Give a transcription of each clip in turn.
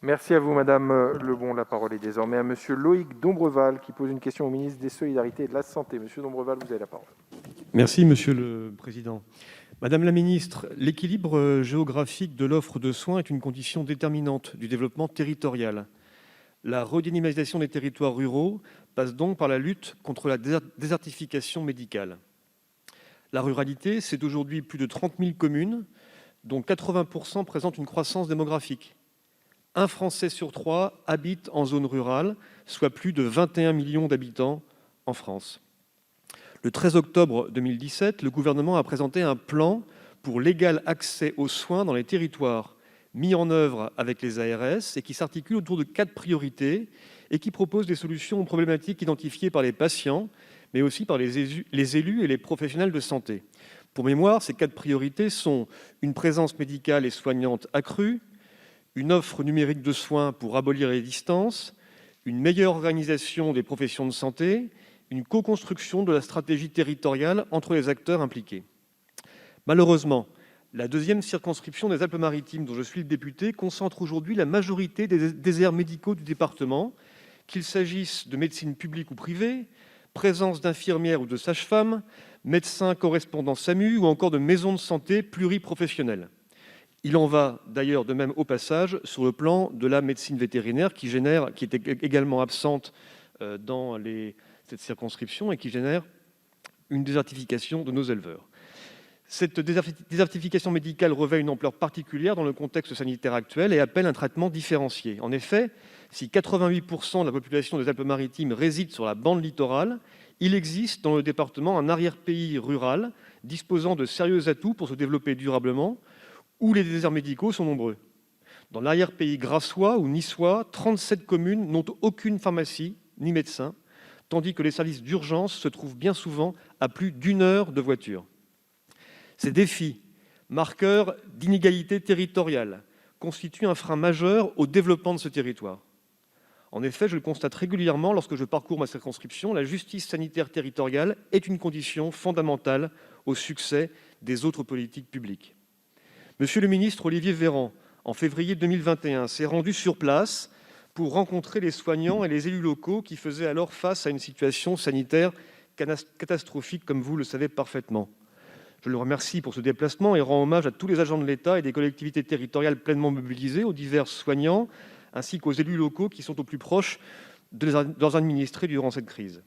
Merci à vous, Madame Lebon. La parole est désormais à Monsieur Loïc Dombreval, qui pose une question au ministre des Solidarités et de la Santé. Monsieur Dombreval, vous avez la parole. Merci, Monsieur le Président. Madame la Ministre, l'équilibre géographique de l'offre de soins est une condition déterminante du développement territorial. La redynamisation des territoires ruraux passe donc par la lutte contre la désertification médicale. La ruralité, c'est aujourd'hui plus de 30 000 communes, dont 80% présentent une croissance démographique. Un Français sur 3 habite en zone rurale, soit plus de 21 millions d'habitants en France. Le 13 octobre 2017, le gouvernement a présenté un plan pour l'égal accès aux soins dans les territoires, mis en œuvre avec les ARS et qui s'articule autour de 4 priorités et qui propose des solutions aux problématiques identifiées par les patients, mais aussi par les élus et les professionnels de santé. Pour mémoire, ces 4 priorités sont une présence médicale et soignante accrue, une offre numérique de soins pour abolir les distances, une meilleure organisation des professions de santé, une co-construction de la stratégie territoriale entre les acteurs impliqués. Malheureusement, la deuxième circonscription des Alpes-Maritimes, dont je suis le député, concentre aujourd'hui la majorité des déserts médicaux du département, qu'il s'agisse de médecine publique ou privée, présence d'infirmières ou de sages-femmes, médecins correspondants SAMU ou encore de maisons de santé pluriprofessionnelles. Il en va d'ailleurs de même au passage sur le plan de la médecine vétérinaire qui était également absente dans cette circonscription et qui génère une désertification de nos éleveurs. Cette désertification médicale revêt une ampleur particulière dans le contexte sanitaire actuel et appelle un traitement différencié. En effet, si 88% de la population des Alpes-Maritimes réside sur la bande littorale, il existe dans le département un arrière-pays rural disposant de sérieux atouts pour se développer durablement, où les déserts médicaux sont nombreux. Dans l'arrière-pays grassois ou niçois, 37 communes n'ont aucune pharmacie ni médecin, tandis que les services d'urgence se trouvent bien souvent à plus d'1 heure de voiture. Ces défis, marqueurs d'inégalité territoriale, constituent un frein majeur au développement de ce territoire. En effet, je le constate régulièrement lorsque je parcours ma circonscription, la justice sanitaire territoriale est une condition fondamentale au succès des autres politiques publiques. Monsieur le ministre Olivier Véran, en février 2021, s'est rendu sur place pour rencontrer les soignants et les élus locaux qui faisaient alors face à une situation sanitaire catastrophique, comme vous le savez parfaitement. Je le remercie pour ce déplacement et rends hommage à tous les agents de l'État et des collectivités territoriales pleinement mobilisés, aux divers soignants, ainsi qu'aux élus locaux qui sont au plus proche de leurs administrés durant cette crise.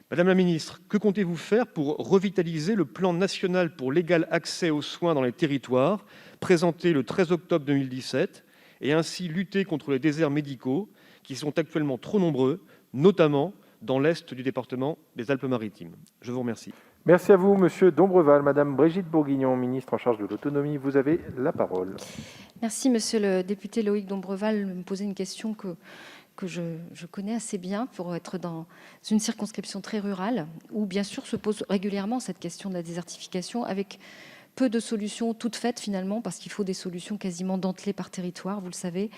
Madame la ministre, que comptez-vous faire pour revitaliser le plan national pour l'égal accès aux soins dans les territoires, présenté le 13 octobre 2017, et ainsi lutter contre les déserts médicaux qui sont actuellement trop nombreux, notamment dans l'est du département des Alpes-Maritimes? Je vous remercie. Merci à vous, Monsieur Dombreval. Madame Brigitte Bourguignon, ministre en charge de l'autonomie, vous avez la parole. Merci, Monsieur le député Loïc Dombreval, de me poser une question que je connais assez bien pour être dans une circonscription très rurale où, bien sûr, se pose régulièrement cette question de la désertification avec peu de solutions toutes faites finalement, parce qu'il faut des solutions quasiment dentelées par territoire, vous le savez.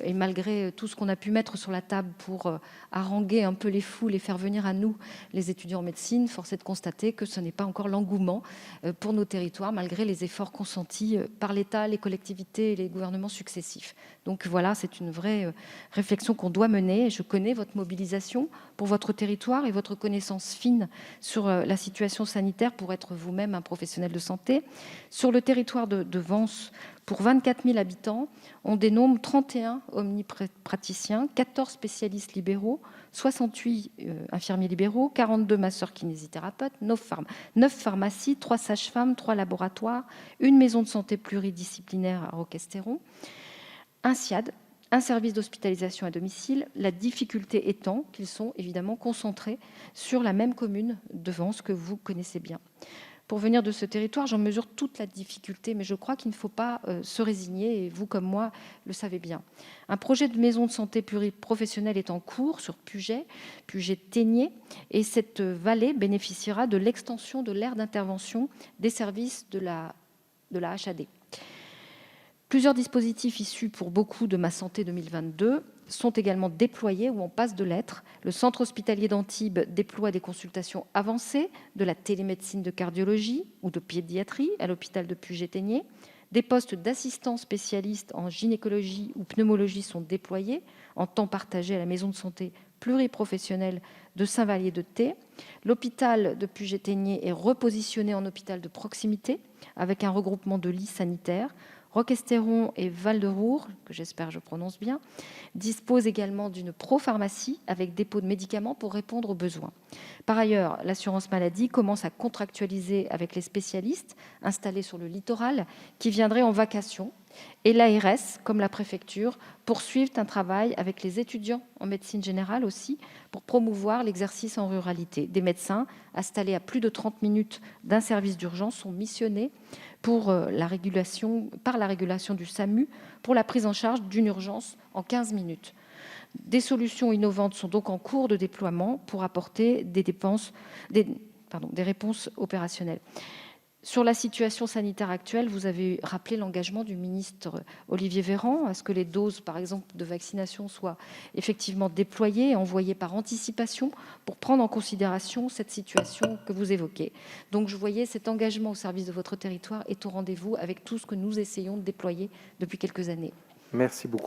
Et malgré tout ce qu'on a pu mettre sur la table pour haranguer un peu les foules et faire venir à nous les étudiants en médecine, force est de constater que ce n'est pas encore l'engouement pour nos territoires, malgré les efforts consentis par l'État, les collectivités et les gouvernements successifs. Donc voilà, c'est une vraie réflexion qu'on doit mener. Je connais votre mobilisation pour votre territoire et votre connaissance fine sur la situation sanitaire pour être vous-même un professionnel de santé. Sur le territoire de Vence, pour 24 000 habitants, on dénombre 31 omnipraticiens, 14 spécialistes libéraux, 68 infirmiers libéraux, 42 masseurs-kinésithérapeutes, 9 pharmacies, 3 sages-femmes, 3 laboratoires, une maison de santé pluridisciplinaire à Roquestéron, un SIAD, un service d'hospitalisation à domicile, la difficulté étant qu'ils sont évidemment concentrés sur la même commune de Vence que vous connaissez bien. Pour venir de ce territoire, j'en mesure toute la difficulté, mais je crois qu'il ne faut pas se résigner, et vous comme moi le savez bien. Un projet de maison de santé pluriprofessionnelle est en cours sur Puget-Théniers, et cette vallée bénéficiera de l'extension de l'aire d'intervention des services de la HAD. Plusieurs dispositifs issus pour beaucoup de Ma Santé 2022 sont également déployés ou en passe de l'être. Le centre hospitalier d'Antibes déploie des consultations avancées, de la télémédecine de cardiologie ou de pédiatrie à l'hôpital de Puget-Théniers, Des postes d'assistants spécialistes en gynécologie ou pneumologie sont déployés en temps partagé à la maison de santé pluriprofessionnelle de Saint-Vallier-de-Thé. L'hôpital de Puget-Théniers est repositionné en hôpital de proximité avec un regroupement de lits sanitaires. Roquestéron et Val-de-Roure, que j'espère que je prononce bien, disposent également d'une propharmacie avec dépôt de médicaments pour répondre aux besoins. Par ailleurs, l'assurance maladie commence à contractualiser avec les spécialistes installés sur le littoral qui viendraient en vacation. Et l'ARS, comme la préfecture, poursuivent un travail avec les étudiants en médecine générale aussi pour promouvoir l'exercice en ruralité. Des médecins installés à plus de 30 minutes d'un service d'urgence sont missionnés par la régulation du SAMU pour la prise en charge d'une urgence en 15 minutes. Des solutions innovantes sont donc en cours de déploiement pour apporter des réponses opérationnelles. Sur la situation sanitaire actuelle, vous avez rappelé l'engagement du ministre Olivier Véran à ce que les doses, par exemple, de vaccination soient effectivement déployées et envoyées par anticipation pour prendre en considération cette situation que vous évoquez. Donc, je voyais cet engagement au service de votre territoire est au rendez-vous avec tout ce que nous essayons de déployer depuis quelques années. Merci beaucoup.